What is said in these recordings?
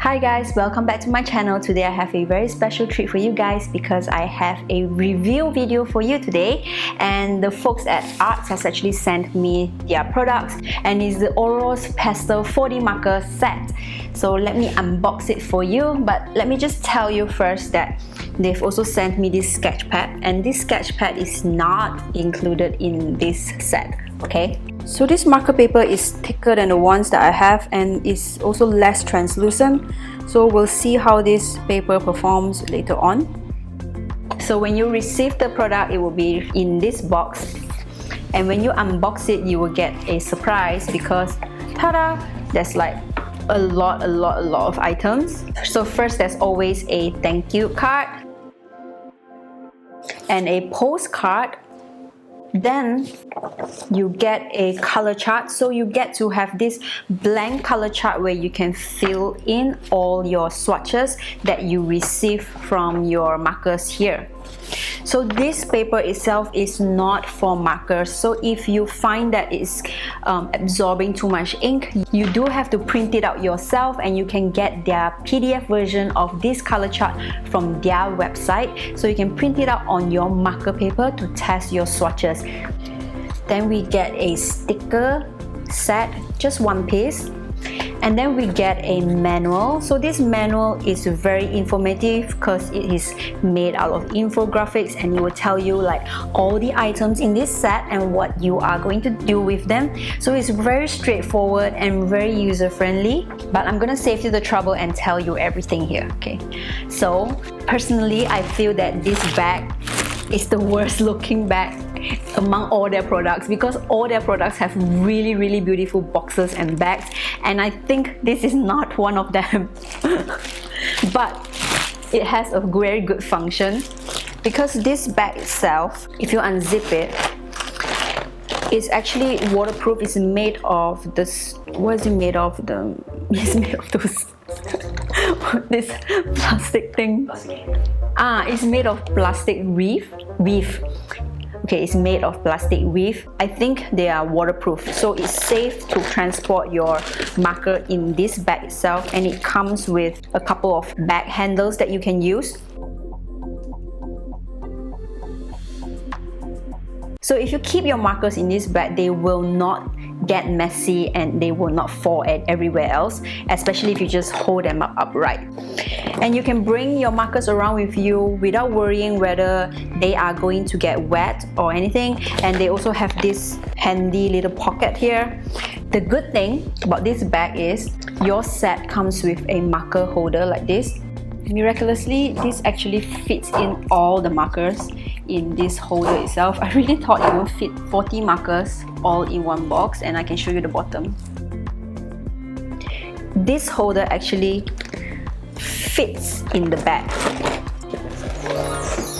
Hi guys, welcome back to my channel. Today I have a very special treat for you guys because I have a review video for you today, and the folks at Arrtx has actually sent me their products, and it's the Oros Pastel 4D marker set. So let me unbox it for you, but let me just tell you first that they've also sent me this sketch pad, and this sketch pad is not included in this set, okay? So this marker paper is thicker than the ones that I have and is also less translucent. So we'll see how this paper performs later on. So when you receive the product, it will be in this box. And when you unbox it, you will get a surprise because, ta-da, there's like a lot of items. So first, there's always a thank you card and a postcard. Then you get a color chart, so you get to have this blank color chart where you can fill in all your swatches that you receive from your markers here. So this paper itself is not for markers, so if you find that it's absorbing too much ink, you do have to print it out yourself, and you can get their PDF version of this color chart from their website, so you can print it out on your marker paper to test your swatches. Then we get a sticker set, just one piece. And then we get a manual. So this manual is very informative because it is made out of infographics, and it will tell you like all the items in this set and what you are going to do with them. So it's very straightforward and very user-friendly, but I'm gonna save you the trouble and tell you everything here, okay? So personally, I feel that this bag is the worst looking bag among all their products, because all their products have really beautiful boxes and bags, and I think this is not one of them. But it has a very good function, because this bag itself, if you unzip it, it's actually waterproof. It's made of this, what is it made of? It's made of those this plastic thing. It's made of plastic reef. Okay, it's made of plastic reef. I think they are waterproof, so it's safe to transport your marker in this bag itself, and it comes with a couple of bag handles that you can use. So if you keep your markers in this bag, they will not get messy and they will not fall everywhere else, especially if you just hold them up upright. And you can bring your markers around with you without worrying whether they are going to get wet or anything. And they also have this handy little pocket here. The good thing about this bag is your set comes with a marker holder like this. Miraculously, this actually fits in all the markers in this holder itself. I really thought it would fit 40 markers all in one box, and I can show you the bottom. This holder actually fits in the bag,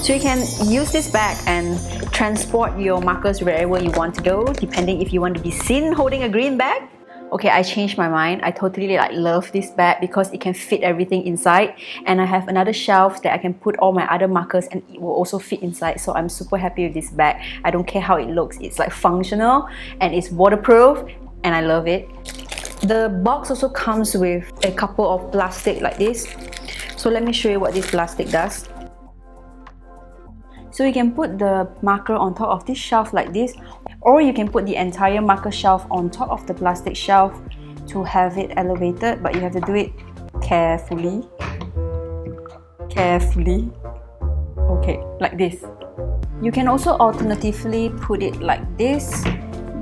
so you can use this bag and transport your markers wherever you want to go, depending if you want to be seen holding a green bag. Okay, I changed my mind. I totally love this bag because it can fit everything inside, and I have another shelf that I can put all my other markers, and it will also fit inside. So I'm super happy with this bag. I don't care how it looks. It's like functional and it's waterproof, and I love it. The box also comes with a couple of plastic like this. So let me show you what this plastic does. So you can put the marker on top of this shelf like this, or you can put the entire marker shelf on top of the plastic shelf to have it elevated, but you have to do it carefully. Okay, like this. You can also alternatively put it like this.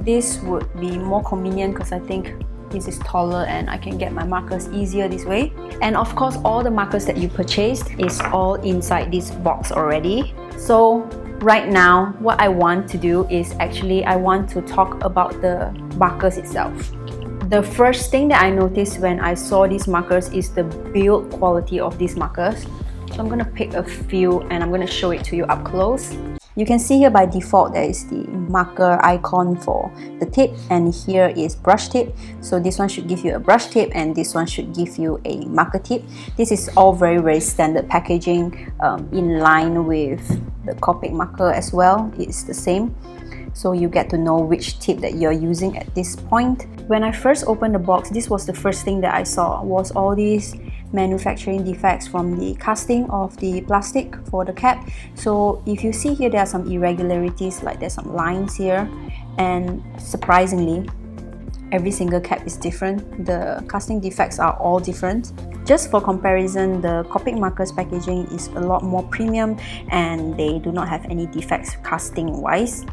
This would be more convenient because I think this is taller and I can get my markers easier this way. And of course, all the markers that you purchased is all inside this box already. So right now, what I want to do is actually I want to talk about the markers itself. The first thing that I noticed when I saw these markers is the build quality of these markers. So I'm gonna pick a few and I'm gonna show it to you up close. You can see here by default there is the marker icon for the tip, and here is brush tip. So this one should give you a brush tip, and this one should give you a marker tip. This is all very standard packaging, in line with the Copic marker as well. It's the same. So you get to know which tip that you're using at this point. When I first opened the box, this was the first thing that I saw, was all these manufacturing defects from the casting of the plastic for the cap. So if you see here, there are some irregularities, like there's some lines here, and surprisingly every single cap is different. The casting defects are all different. Just for comparison, the Copic markers packaging is a lot more premium and they do not have any defects casting wise.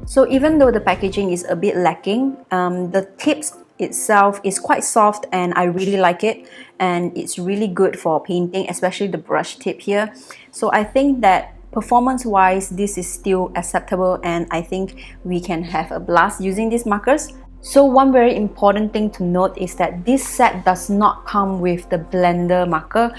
So even though the packaging is a bit lacking, the tips itself is quite soft and I really like it, and it's really good for painting, especially the brush tip here. So I think that performance wise this is still acceptable, and I think we can have a blast using these markers. So one very important thing to note is that this set does not come with the blender marker.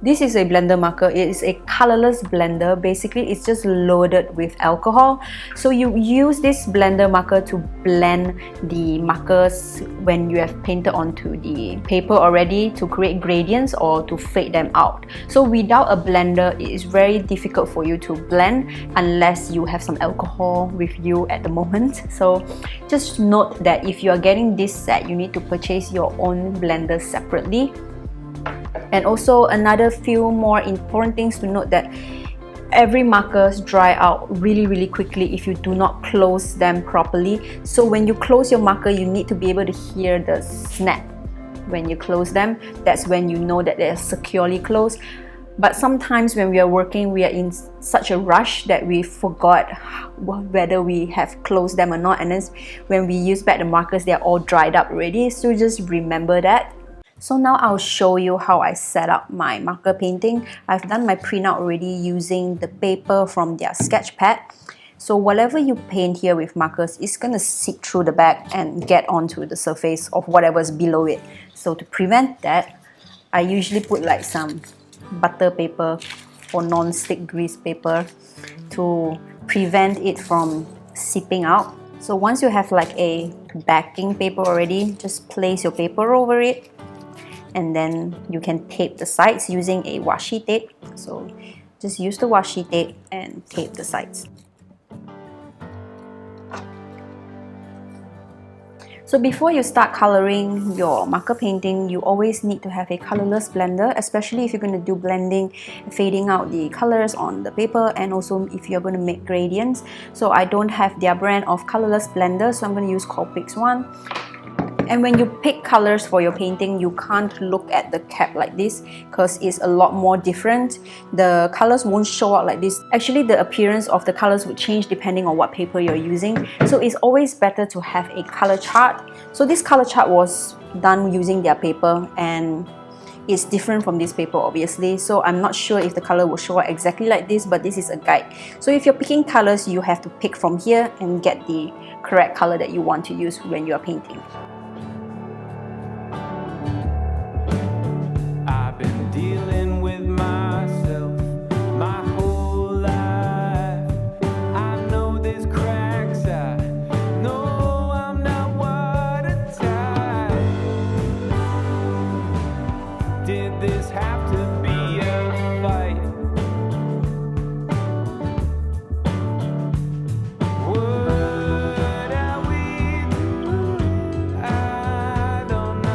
This is a blender marker. It is a colorless blender. Basically, it's just loaded with alcohol. So you use this blender marker to blend the markers when you have painted onto the paper already, to create gradients or to fade them out. So without a blender, it is very difficult for you to blend unless you have some alcohol with you at the moment. So just note that if you are getting this set, you need to purchase your own blender separately. And also another few more important things to note, that every markers dry out really quickly if you do not close them properly. So when you close your marker, you need to be able to hear the snap when you close them. That's when you know that they're securely closed. But sometimes when we are working, we are in such a rush that we forgot whether we have closed them or not, and then when we use back the markers, they're all dried up already. So just remember that. So now I'll show you how I set up my marker painting. I've done my printout already using the paper from their sketch pad. So whatever you paint here with markers is going to seep through the bag and get onto the surface of whatever's below it. So to prevent that, I usually put like some butter paper or non-stick grease paper to prevent it from seeping out. So once you have like a backing paper already, just place your paper over it, and then you can tape the sides using a washi tape. So just use the washi tape and tape the sides. So before you start coloring your marker painting, you always need to have a colorless blender, especially if you're going to do blending, fading out the colors on the paper, and also if you're going to make gradients. So I don't have their brand of colorless blender, so I'm going to use Copic's one. And when you pick colors for your painting, you can't look at the cap like this because it's a lot more different. The colors won't show out like this. Actually, the appearance of the colors would change depending on what paper you're using. So it's always better to have a color chart. So this color chart was done using their paper, and it's different from this paper obviously. So I'm not sure if the color will show out exactly like this, but this is a guide. So if you're picking colors, you have to pick from here and get the correct color that you want to use when you are painting. Dealing with myself my whole life. I know there's cracks, I know I'm not watertight. Did this have to be a fight? What are we doing? I don't know.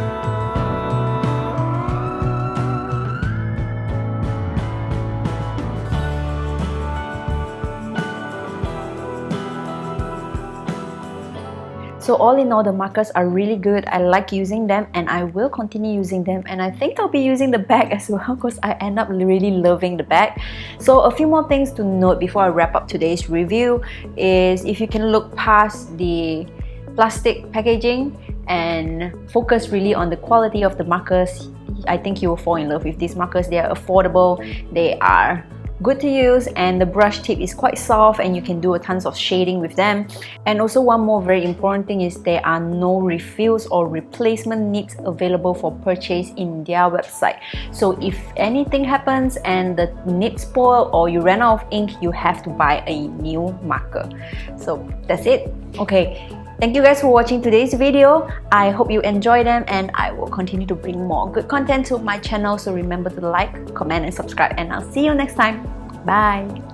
So all in all, the markers are really good. I like using them and I will continue using them, and I think I'll be using the bag as well because I end up really loving the bag. So a few more things to note before I wrap up today's review is, if you can look past the plastic packaging and focus really on the quality of the markers, I think you will fall in love with these markers. They are affordable, they are good to use, and the brush tip is quite soft and you can do a tons of shading with them. And also one more very important thing is there are no refills or replacement nibs available for purchase in their website. So if anything happens and the nib spoil or you ran out of ink, you have to buy a new marker. So that's it. Okay, thank you guys for watching today's video. I hope you enjoy them, and I will continue to bring more good content to my channel. So remember to like, comment and subscribe, and I'll see you next time. Bye!